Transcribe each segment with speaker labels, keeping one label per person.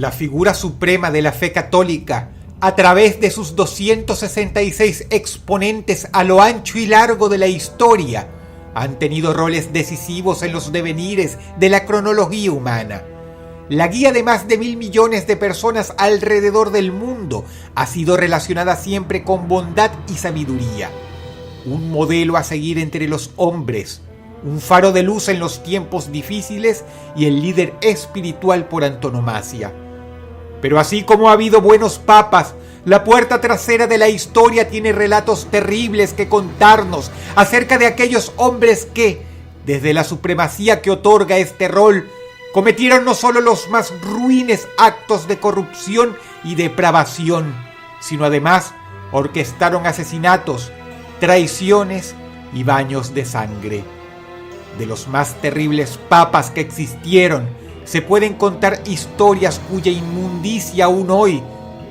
Speaker 1: la figura suprema de la fe católica, a través de sus 266 exponentes a lo ancho y largo de la historia, han tenido roles decisivos en los devenires de la cronología humana. La guía de más de 1.000 millones de personas alrededor del mundo ha sido relacionada siempre con bondad y sabiduría. Un modelo a seguir entre los hombres, un faro de luz en los tiempos difíciles y el líder espiritual por antonomasia. Pero así como ha habido buenos papas, la puerta trasera de la historia tiene relatos terribles que contarnos acerca de aquellos hombres que, desde la supremacía que otorga este rol, cometieron no solo los más ruines actos de corrupción y depravación, sino además orquestaron asesinatos, traiciones y baños de sangre. De los más terribles papas que existieron, se pueden contar historias cuya inmundicia aún hoy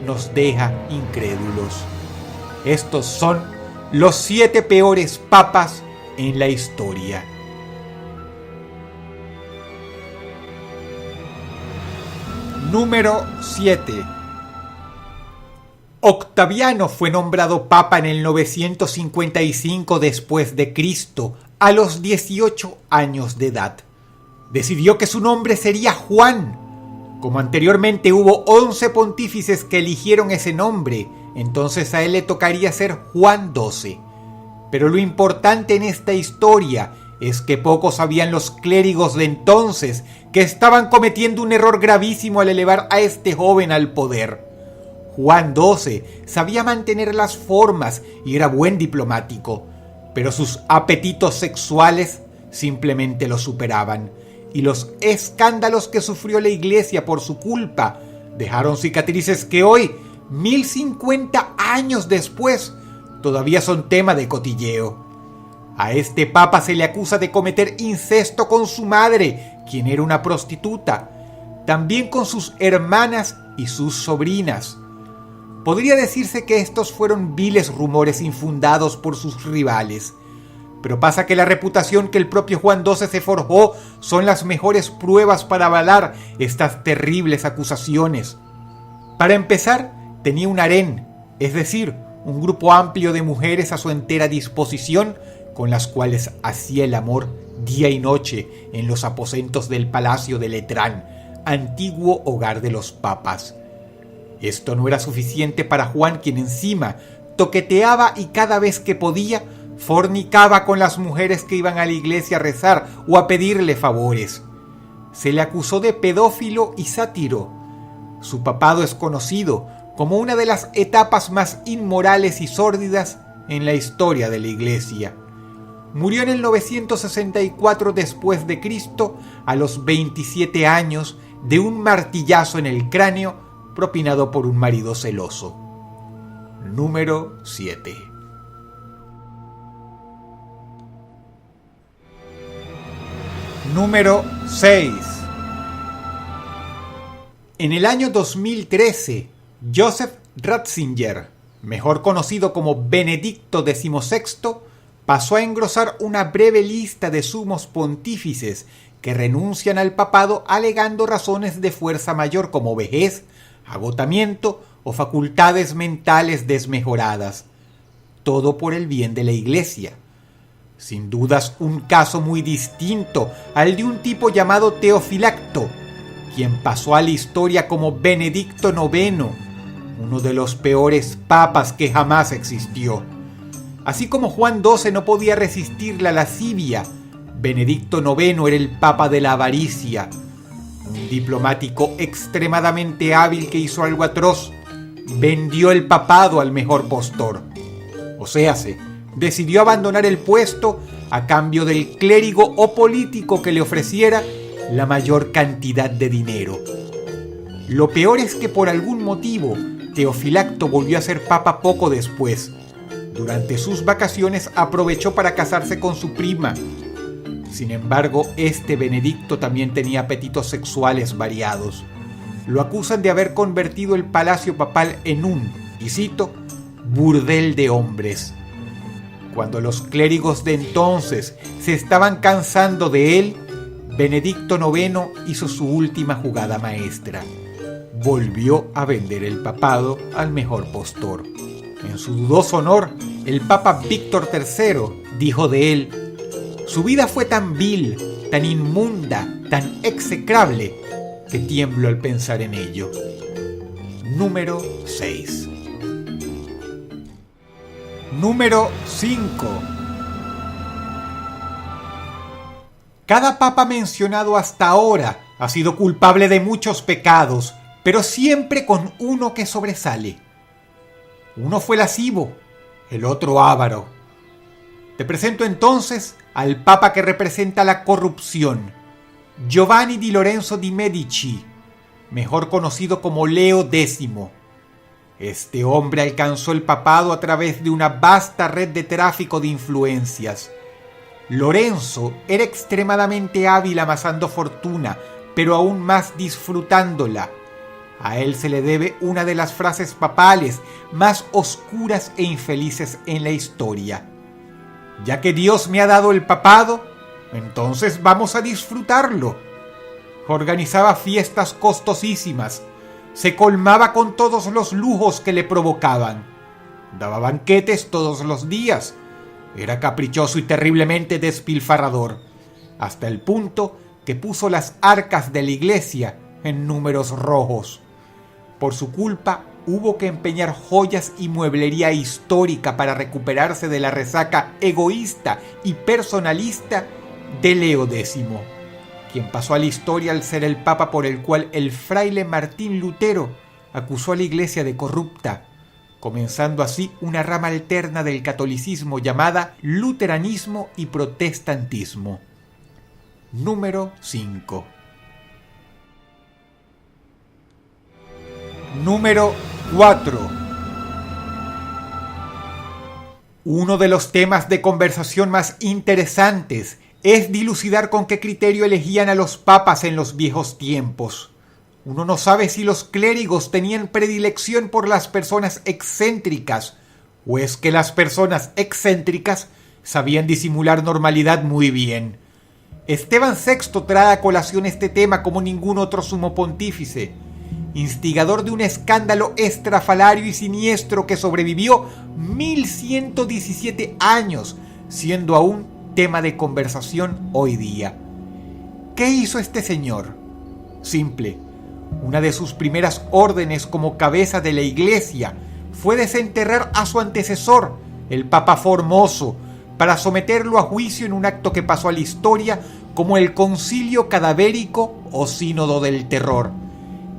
Speaker 1: nos deja incrédulos. Estos son los 7 peores papas en la historia. Número 7. Octaviano fue nombrado papa en el 955 después de Cristo, a los 18 años de edad. Decidió que su nombre sería Juan. Como anteriormente hubo 11 pontífices que eligieron ese nombre, entonces a él le tocaría ser Juan XII. Pero lo importante en esta historia es que pocos sabían los clérigos de entonces que estaban cometiendo un error gravísimo al elevar a este joven al poder. Juan XII sabía mantener las formas y era buen diplomático, pero sus apetitos sexuales simplemente lo superaban, y los escándalos que sufrió la iglesia por su culpa dejaron cicatrices que hoy, 1050 años después, todavía son tema de cotilleo. A este papa se le acusa de cometer incesto con su madre, quien era una prostituta, también con sus hermanas y sus sobrinas. Podría decirse que estos fueron viles rumores infundados por sus rivales, pero pasa que la reputación que el propio Juan XII se forjó son las mejores pruebas para avalar estas terribles acusaciones. Para empezar, tenía un harén, es decir, un grupo amplio de mujeres a su entera disposición, con las cuales hacía el amor día y noche en los aposentos del Palacio de Letrán, antiguo hogar de los papas. Esto no era suficiente para Juan, quien encima toqueteaba y cada vez que podía fornicaba con las mujeres que iban a la iglesia a rezar o a pedirle favores. Se le acusó de pedófilo y sátiro. Su papado es conocido como una de las etapas más inmorales y sórdidas en la historia de la iglesia. Murió en el 964 después de Cristo a los 27 años de un martillazo en el cráneo propinado por un marido celoso. Número 7. Número 6. En el año 2013, Joseph Ratzinger, mejor conocido como Benedicto XVI, pasó a engrosar una breve lista de sumos pontífices que renuncian al papado alegando razones de fuerza mayor como vejez, agotamiento o facultades mentales desmejoradas. Todo por el bien de la Iglesia. Sin dudas un caso muy distinto al de un tipo llamado Teofilacto, quien pasó a la historia como Benedicto IX, uno de los peores papas que jamás existió. Así como Juan XII no podía resistir la lascivia, Benedicto IX era el papa de la avaricia, un diplomático extremadamente hábil que hizo algo atroz: vendió el papado al mejor postor. O sea, decidió abandonar el puesto a cambio del clérigo o político que le ofreciera la mayor cantidad de dinero. Lo peor es que por algún motivo Teofilacto volvió a ser papa poco después. Durante sus vacaciones aprovechó para casarse con su prima. Sin embargo, este Benedicto también tenía apetitos sexuales variados. Lo acusan de haber convertido el palacio papal en un, y cito, burdel de hombres. Cuando los clérigos de entonces se estaban cansando de él, Benedicto IX hizo su última jugada maestra. volvió a vender el papado al mejor postor. En su dudoso honor, el Papa Víctor III dijo de él: su vida fue tan vil, tan inmunda, tan execrable, que tiemblo al pensar en ello. Número 6. Número 5. Cada papa mencionado hasta ahora ha sido culpable de muchos pecados, pero siempre con uno que sobresale. Uno fue lascivo, el otro avaro. Te presento entonces al papa que representa la corrupción, Giovanni di Lorenzo di Medici, mejor conocido como Leo X. Este hombre alcanzó el papado a través de una vasta red de tráfico de influencias. Lorenzo era extremadamente hábil amasando fortuna, pero aún más disfrutándola. A él se le debe una de las frases papales más oscuras e infelices en la historia: ya que Dios me ha dado el papado, entonces vamos a disfrutarlo. Organizaba fiestas costosísimas, se colmaba con todos los lujos que le provocaban, daba banquetes todos los días, era caprichoso y terriblemente despilfarrador, hasta el punto que puso las arcas de la iglesia en números rojos. Por su culpa hubo que empeñar joyas y mueblería histórica para recuperarse de la resaca egoísta y personalista de Leo X, quien pasó a la historia al ser el papa por el cual el fraile Martín Lutero acusó a la iglesia de corrupta, comenzando así una rama alterna del catolicismo llamada luteranismo y protestantismo. Número 5. Número 4. Uno de los temas de conversación más interesantes es dilucidar con qué criterio elegían a los papas en los viejos tiempos. Uno no sabe si los clérigos tenían predilección por las personas excéntricas, o es que las personas excéntricas sabían disimular normalidad muy bien. Esteban VI trae a colación este tema como ningún otro sumo pontífice, instigador de un escándalo estrafalario y siniestro que sobrevivió 1117 años, siendo aún tema de conversación hoy día. ¿Qué hizo este señor? Simple. Una de sus primeras órdenes como cabeza de la iglesia fue desenterrar a su antecesor, el Papa Formoso, para someterlo a juicio en un acto que pasó a la historia como el Concilio Cadavérico o Sínodo del Terror.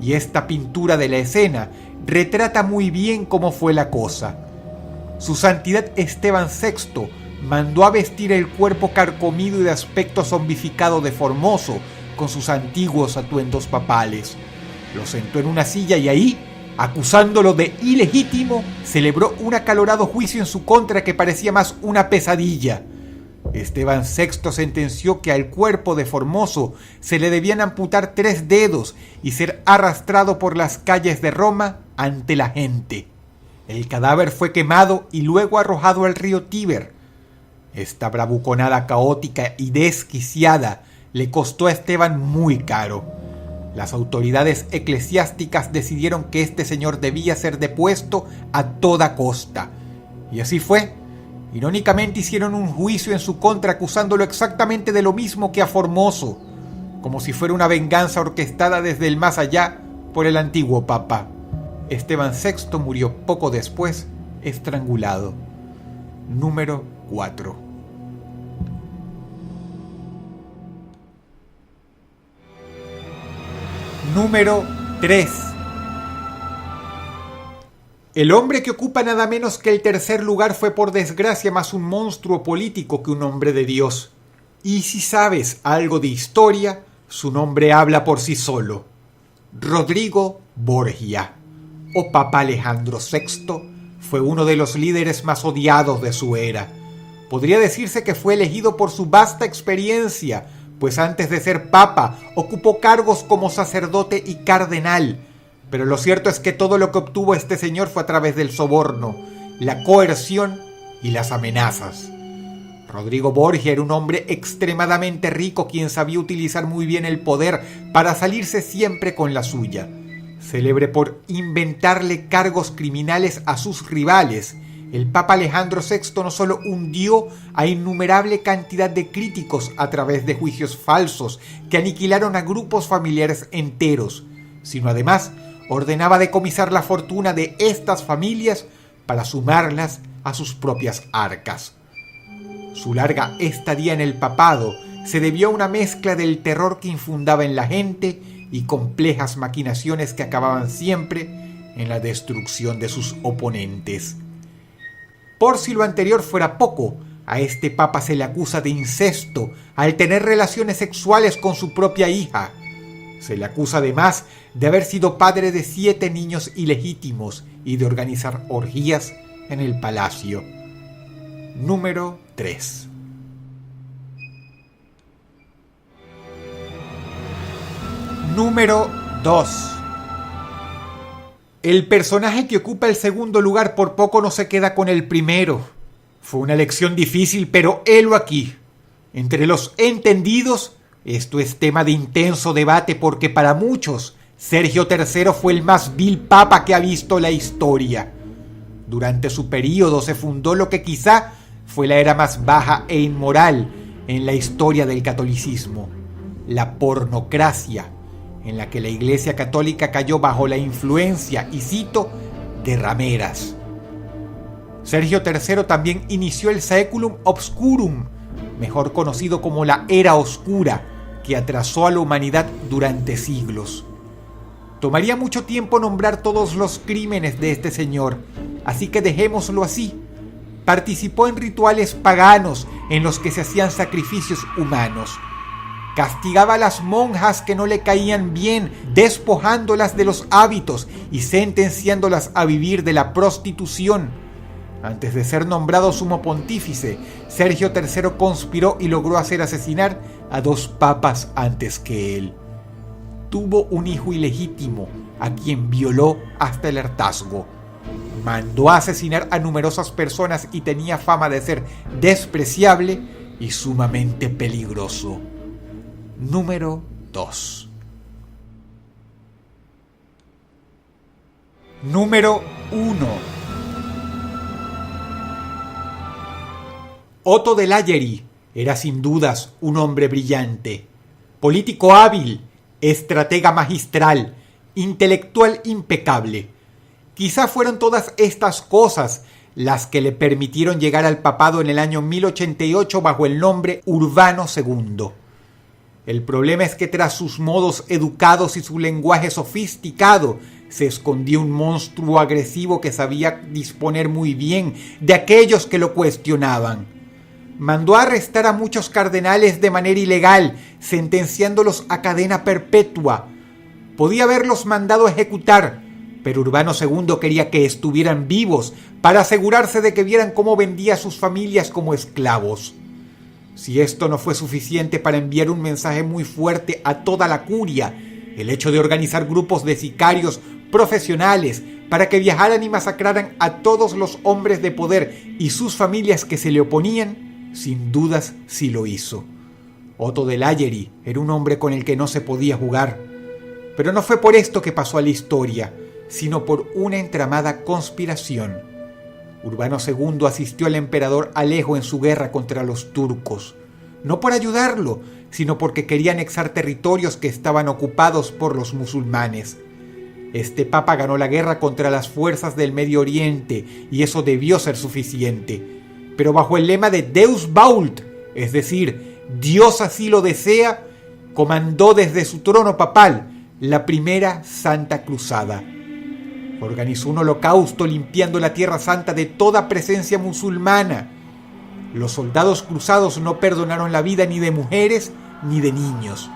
Speaker 1: Y esta pintura de la escena retrata muy bien cómo fue la cosa. Su santidad Esteban VI mandó a vestir el cuerpo carcomido y de aspecto zombificado de Formoso con sus antiguos atuendos papales. Lo sentó en una silla y ahí, acusándolo de ilegítimo, celebró un acalorado juicio en su contra que parecía más una pesadilla. Esteban VI sentenció que al cuerpo de Formoso se le debían amputar 3 dedos y ser arrastrado por las calles de Roma ante la gente. El cadáver fue quemado y luego arrojado al río Tíber. Esta bravuconada caótica y desquiciada le costó a Esteban muy caro. Las autoridades eclesiásticas decidieron que este señor debía ser depuesto a toda costa. Y así fue. Irónicamente hicieron un juicio en su contra acusándolo exactamente de lo mismo que a Formoso, como si fuera una venganza orquestada desde el más allá por el antiguo papa. Esteban VI murió poco después, estrangulado. Número 4. Número 3. El hombre que ocupa nada menos que el tercer lugar fue por desgracia más un monstruo político que un hombre de Dios. Y si sabes algo de historia, su nombre habla por sí solo. Rodrigo Borgia, o Papa Alejandro VI, fue uno de los líderes más odiados de su era. Podría decirse que fue elegido por su vasta experiencia, pues antes de ser papa ocupó cargos como sacerdote y cardenal. Pero lo cierto es que todo lo que obtuvo este señor fue a través del soborno, la coerción y las amenazas. Rodrigo Borgia era un hombre extremadamente rico quien sabía utilizar muy bien el poder para salirse siempre con la suya. Célebre por inventarle cargos criminales a sus rivales, el Papa Alejandro VI no solo hundió a innumerable cantidad de críticos a través de juicios falsos que aniquilaron a grupos familiares enteros, sino además ordenaba decomisar la fortuna de estas familias para sumarlas a sus propias arcas. Su larga estadía en el papado se debió a una mezcla del terror que infundaba en la gente y complejas maquinaciones que acababan siempre en la destrucción de sus oponentes. Por si lo anterior fuera poco, a este papa se le acusa de incesto al tener relaciones sexuales con su propia hija. Se le acusa además de haber sido padre de 7 niños ilegítimos y de organizar orgías en el palacio. Número 3. Número 2. El personaje que ocupa el segundo lugar por poco no se queda con el primero. Fue una elección difícil, pero helo aquí. Entre los entendidos, esto es tema de intenso debate porque para muchos, Sergio III fue el más vil papa que ha visto la historia. Durante su período se fundó lo que quizá fue la era más baja e inmoral en la historia del catolicismo, la pornocracia, en la que la Iglesia Católica cayó bajo la influencia, y cito, de rameras. Sergio III también inició el Saeculum Obscurum, mejor conocido como la Era Oscura, que atrasó a la humanidad durante siglos. Tomaría mucho tiempo nombrar todos los crímenes de este señor, así que dejémoslo así. Participó en rituales paganos en los que se hacían sacrificios humanos. Castigaba a las monjas que no le caían bien, despojándolas de los hábitos y sentenciándolas a vivir de la prostitución. Antes de ser nombrado sumo pontífice, Sergio III conspiró y logró hacer asesinar a 2 papas antes que él. Tuvo un hijo ilegítimo, a quien violó hasta el hartazgo. Mandó a asesinar a numerosas personas y tenía fama de ser despreciable y sumamente peligroso. Número 2. Número 1. Otto de Lagery era sin dudas un hombre brillante, político hábil, estratega magistral, intelectual impecable. Quizá fueron todas estas cosas las que le permitieron llegar al papado en el año 1088 bajo el nombre Urbano II. El problema es que tras sus modos educados y su lenguaje sofisticado se escondía un monstruo agresivo que sabía disponer muy bien de aquellos que lo cuestionaban. Mandó a arrestar a muchos cardenales de manera ilegal, sentenciándolos a cadena perpetua. Podía haberlos mandado a ejecutar, pero Urbano II quería que estuvieran vivos para asegurarse de que vieran cómo vendía a sus familias como esclavos. Si esto no fue suficiente para enviar un mensaje muy fuerte a toda la curia, el hecho de organizar grupos de sicarios profesionales para que viajaran y masacraran a todos los hombres de poder y sus familias que se le oponían, sin dudas sí lo hizo. Otto de Lagery era un hombre con el que no se podía jugar. Pero no fue por esto que pasó a la historia, sino por una entramada conspiración. Urbano II asistió al emperador Alejo en su guerra contra los turcos, no por ayudarlo, sino porque quería anexar territorios que estaban ocupados por los musulmanes. Este papa ganó la guerra contra las fuerzas del Medio Oriente y eso debió ser suficiente. Pero bajo el lema de Deus Vult, es decir, Dios así lo desea, comandó desde su trono papal la primera Santa Cruzada. Organizó un holocausto limpiando la Tierra Santa de toda presencia musulmana. Los soldados cruzados no perdonaron la vida ni de mujeres ni de niños.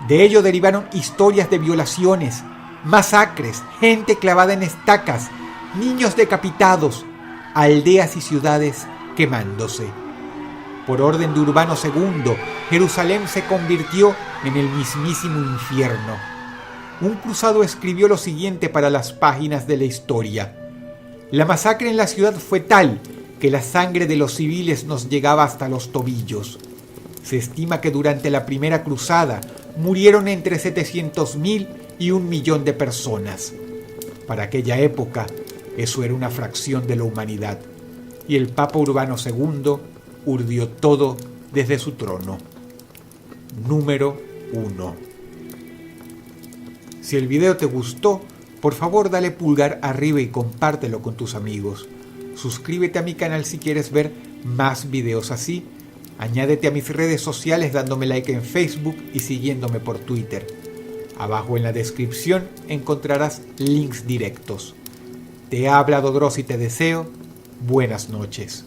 Speaker 1: De ello derivaron historias de violaciones, masacres, gente clavada en estacas, niños decapitados, aldeas y ciudades quemándose. Por orden de Urbano II, Jerusalén se convirtió en el mismísimo infierno. Un cruzado escribió lo siguiente para las páginas de la historia: la masacre en la ciudad fue tal que la sangre de los civiles nos llegaba hasta los tobillos. Se estima que durante la primera cruzada murieron entre 700.000 y 1 millón de personas. Para aquella época, eso era una fracción de la humanidad, y el Papa Urbano II urdió todo desde su trono. Número 1. Si el video te gustó, por favor dale pulgar arriba y compártelo con tus amigos. Suscríbete a mi canal si quieres ver más videos así. Añádete a mis redes sociales dándome like en Facebook y siguiéndome por Twitter. Abajo en la descripción encontrarás links directos. Te ha hablado Dross y te deseo buenas noches.